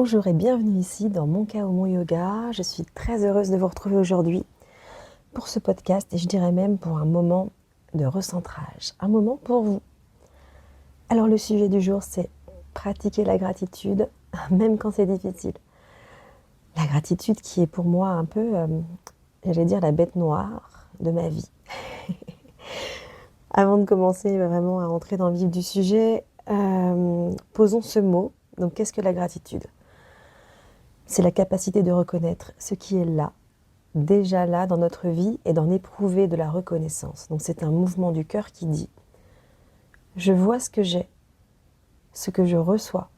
Bonjour et bienvenue ici dans Mon Chaos Mon Yoga. Je suis très heureuse de vous retrouver aujourd'hui pour ce podcast et je dirais même pour un moment de recentrage, un moment pour vous. Alors le sujet du jour, c'est pratiquer la gratitude même quand c'est difficile. La gratitude qui est pour moi un peu, j'allais dire, la bête noire de ma vie. Avant de commencer vraiment à entrer dans le vif du sujet, posons ce mot. Donc qu'est-ce que la gratitude ? C'est la capacité de reconnaître ce qui est là, déjà là dans notre vie et d'en éprouver de la reconnaissance. Donc c'est un mouvement du cœur qui dit « Je vois ce que j'ai, ce que je reçois,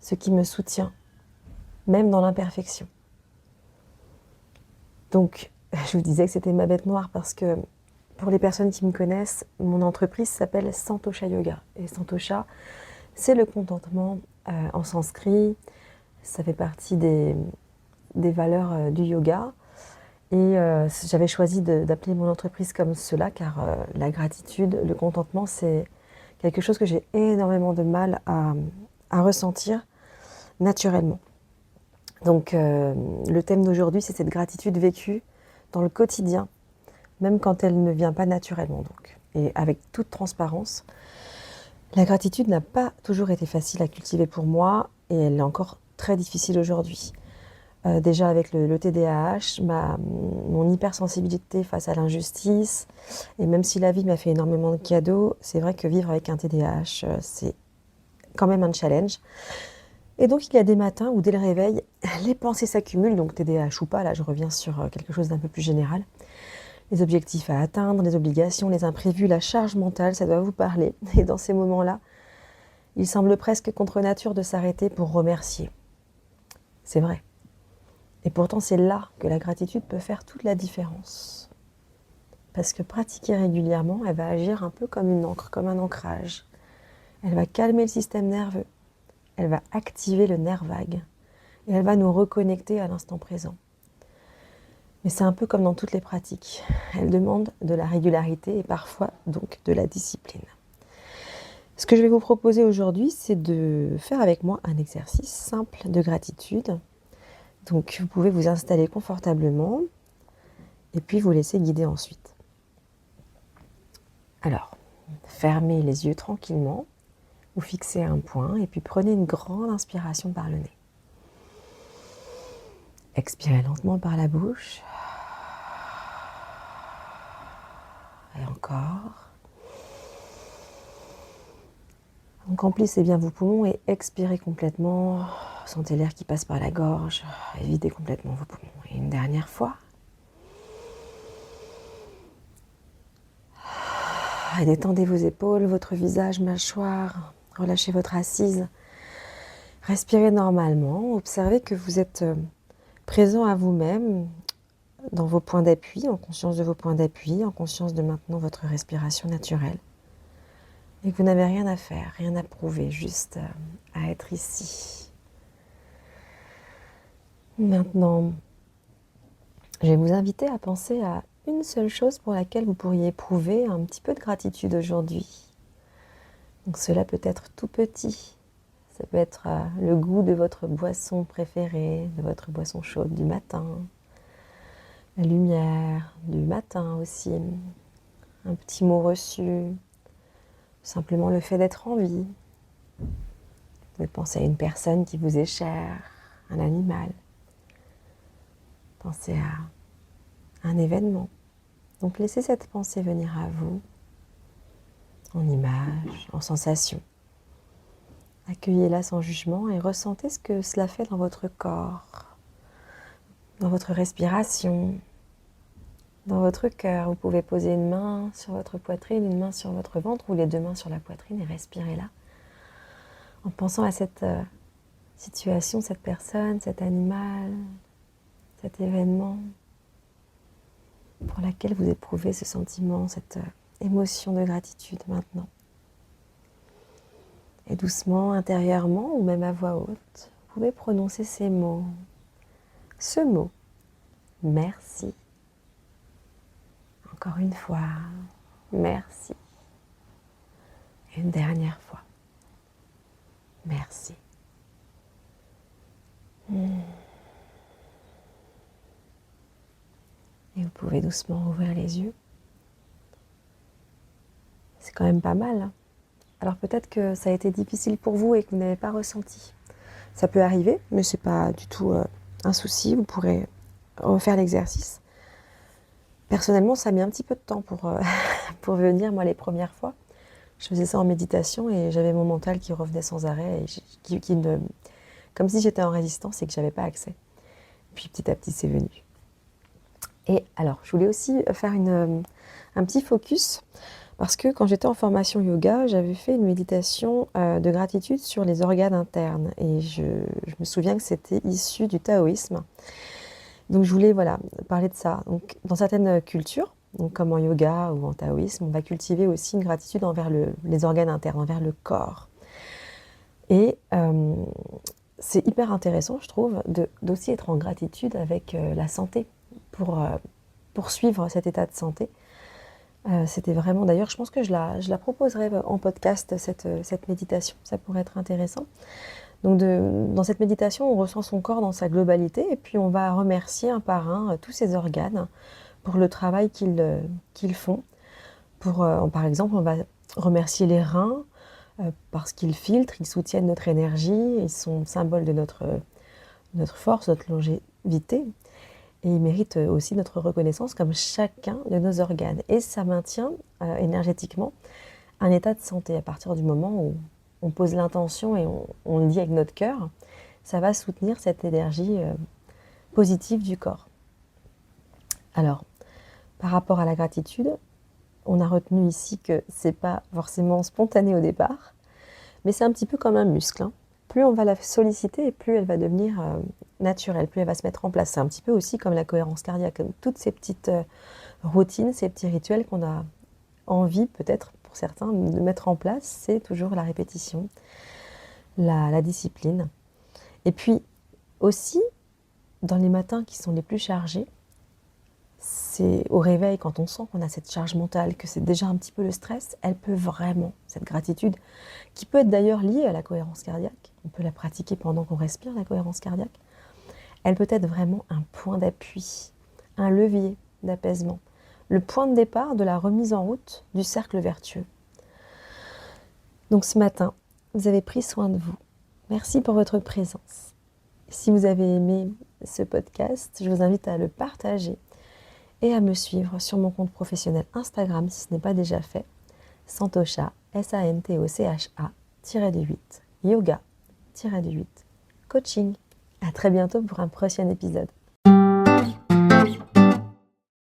ce qui me soutient, même dans l'imperfection. » Donc je vous disais que c'était ma bête noire parce que pour les personnes qui me connaissent, mon entreprise s'appelle Santosha Yoga. Et Santosha, c'est le contentement en sanskrit. Ça fait partie des valeurs du yoga. Et j'avais choisi d'appeler mon entreprise comme cela, car la gratitude, le contentement, c'est quelque chose que j'ai énormément de mal à ressentir naturellement. Donc le thème d'aujourd'hui, c'est cette gratitude vécue dans le quotidien, même quand elle ne vient pas naturellement. Donc. Et avec toute transparence, la gratitude n'a pas toujours été facile à cultiver pour moi, et elle est encore très difficile aujourd'hui. Déjà avec le TDAH, mon hypersensibilité face à l'injustice, et même si la vie m'a fait énormément de cadeaux, c'est vrai que vivre avec un TDAH, c'est quand même un challenge. Et donc il y a des matins où dès le réveil, les pensées s'accumulent, donc TDAH ou pas, là je reviens sur quelque chose d'un peu plus général. Les objectifs à atteindre, les obligations, les imprévus, la charge mentale, ça doit vous parler. Et dans ces moments-là, il semble presque contre nature de s'arrêter pour remercier. C'est vrai. Et pourtant, c'est là que la gratitude peut faire toute la différence. Parce que pratiquer régulièrement, elle va agir un peu comme une encre, comme un ancrage. Elle va calmer le système nerveux. Elle va activer le nerf vague. Et elle va nous reconnecter à l'instant présent. Mais c'est un peu comme dans toutes les pratiques. Elle demande de la régularité et parfois donc de la discipline. Ce que je vais vous proposer aujourd'hui, c'est de faire avec moi un exercice simple de gratitude. Donc vous pouvez vous installer confortablement et puis vous laisser guider ensuite. Alors, fermez les yeux tranquillement, vous fixez un point et puis prenez une grande inspiration par le nez. Expirez lentement par la bouche. Et encore. Donc emplissez bien vos poumons et expirez complètement. Sentez l'air qui passe par la gorge et videz complètement vos poumons. Et une dernière fois. Et détendez vos épaules, votre visage, mâchoire. Relâchez votre assise. Respirez normalement. Observez que vous êtes présent à vous-même dans vos points d'appui, en conscience de vos points d'appui, en conscience de maintenant votre respiration naturelle. Et que vous n'avez rien à faire, rien à prouver, juste à être ici. Maintenant, je vais vous inviter à penser à une seule chose pour laquelle vous pourriez éprouver un petit peu de gratitude aujourd'hui. Donc cela peut être tout petit. Ça peut être le goût de votre boisson préférée, de votre boisson chaude du matin, la lumière du matin aussi, un petit mot reçu, simplement le fait d'être en vie. Vous pouvez penser à une personne qui vous est chère, un animal. Pensez à un événement. Donc laissez cette pensée venir à vous, en images, en sensations. Accueillez-la sans jugement et ressentez ce que cela fait dans votre corps, dans votre respiration, dans votre cœur. Vous pouvez poser une main sur votre poitrine, une main sur votre ventre ou les deux mains sur la poitrine et respirer là. En pensant à cette situation, cette personne, cet animal, cet événement pour laquelle vous éprouvez ce sentiment, cette émotion de gratitude maintenant. Et doucement, intérieurement ou même à voix haute, vous pouvez prononcer ces mots. Ce mot, merci. Encore une fois, merci. Et une dernière fois, merci. Et vous pouvez doucement ouvrir les yeux. C'est quand même pas mal, hein. Alors peut-être que ça a été difficile pour vous et que vous n'avez pas ressenti. Ça peut arriver, mais c'est pas du tout un souci. Vous pourrez refaire l'exercice. Personnellement, ça a mis un petit peu de temps pour venir, moi, les premières fois. Je faisais ça en méditation et j'avais mon mental qui revenait sans arrêt, et comme si j'étais en résistance et que j'avais pas accès. Puis petit à petit, c'est venu. Et alors, je voulais aussi faire un petit focus, parce que quand j'étais en formation yoga, j'avais fait une méditation de gratitude sur les organes internes. Et je me souviens que c'était issu du taoïsme. Donc je voulais parler de ça. Donc, dans certaines cultures, donc comme en yoga ou en taoïsme, on va cultiver aussi une gratitude envers les organes internes, envers le corps. Et c'est hyper intéressant, je trouve, d'aussi être en gratitude avec la santé pour poursuivre cet état de santé. C'était vraiment, d'ailleurs, je pense que je la proposerai en podcast, cette méditation. Ça pourrait être intéressant. Donc dans cette méditation, on ressent son corps dans sa globalité et puis on va remercier un par un tous ces organes pour le travail qu'ils font. Par exemple, on va remercier les reins parce qu'ils filtrent, ils soutiennent notre énergie, ils sont symbole de notre force, notre longévité. Et ils méritent aussi notre reconnaissance comme chacun de nos organes. Et ça maintient énergétiquement un état de santé. À partir du moment où on pose l'intention et on le dit avec notre cœur, ça va soutenir cette énergie positive du corps. Alors, par rapport à la gratitude, on a retenu ici que c'est pas forcément spontané au départ, mais c'est un petit peu comme un muscle, hein. Plus on va la solliciter et plus elle va devenir naturelle, plus elle va se mettre en place. C'est un petit peu aussi comme la cohérence cardiaque, comme toutes ces petites routines, ces petits rituels qu'on a envie peut-être pour certains de mettre en place, c'est toujours la répétition, la discipline. Et puis aussi, dans les matins qui sont les plus chargés, c'est au réveil, quand on sent qu'on a cette charge mentale, que c'est déjà un petit peu le stress, elle peut vraiment, cette gratitude, qui peut être d'ailleurs liée à la cohérence cardiaque, on peut la pratiquer pendant qu'on respire, la cohérence cardiaque, elle peut être vraiment un point d'appui, un levier d'apaisement, le point de départ de la remise en route du cercle vertueux. Donc ce matin, vous avez pris soin de vous. Merci pour votre présence. Si vous avez aimé ce podcast, je vous invite à le partager et à me suivre sur mon compte professionnel Instagram si ce n'est pas déjà fait, Santosha, SANTOCHA-8, yoga-8, coaching. À très bientôt pour un prochain épisode.